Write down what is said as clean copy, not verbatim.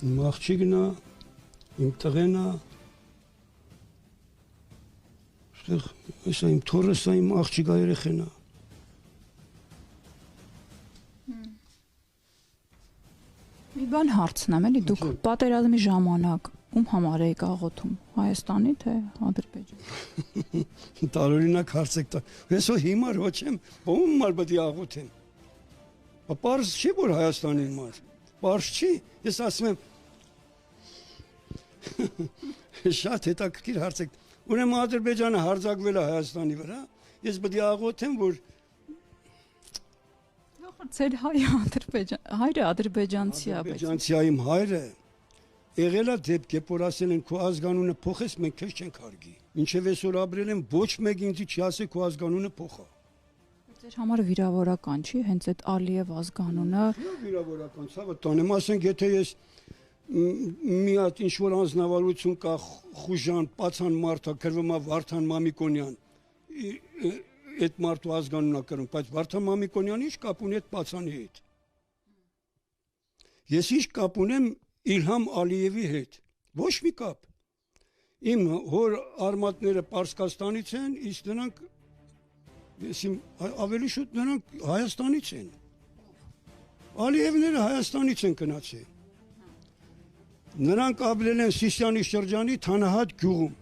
Իմ աղջիկն է, իմ տղեն է, Եսա իմ թորս է, իմ աղջիկա երեխեն է։ Մի բան հարցնեմ, էլի դուք պատերազմի ժամանակ ում համար եք աղոթում, Հայաստանի թե Ադրբեջանի։ Տարօրինակ հարց եք տա։ Ես հիմար ոչ եմ, ում համար պետք է աղոթեմ։ Պարզ չի որ Հայաստանի համար։ Պարզ չի, ես ասում եմ շատ հետաքրքիր հարց եք։ Ուրեմն Ադրբեջանը հարձակվել է Հայաստանի վրա, ես պետք է աղոթեմ, որ Ձեր հայրը ադրբեջանցի է, ադրբեջանցի իմ հայրը եղել է դեպք, որ ասել են քո ազգանունը փոխես, մենք քեզ չենք հարգի։ Ինչև այսօր ապրել եմ, ոչ մեկ ինձ չի ասել քո ազգանունը փոխա։ Ձեր համար վիրավորական չի, հենց այդ Ալիև ազգանունը։ Վիրավորական, ցավը տանեմ, ասենք, եթե ես մի հատ ինչ որ անձնավարություն կա, Խուժան, Պացան մարդա, գրվում է Վարդան Մամիկոնյան, այդ մարդու ազգանունն է կրում, բայց Վարդան Մամիկոնյանը ինչ կապ ունի այդ Պացանի հետ։ Ես ինչ կապ ունեմ Իլհամ Ալիևի հետ, ոչ մի կապ։ Իմ հոր արմատները Պարսկաստանից են, իսկ նրանք ավելի շուտ նրանք Հայաստանից են։ Ալիևները Հայաստանից են գնացել։ Նրանք ապրել են Սիսիանի շրջանի Թանահատ գյուղում։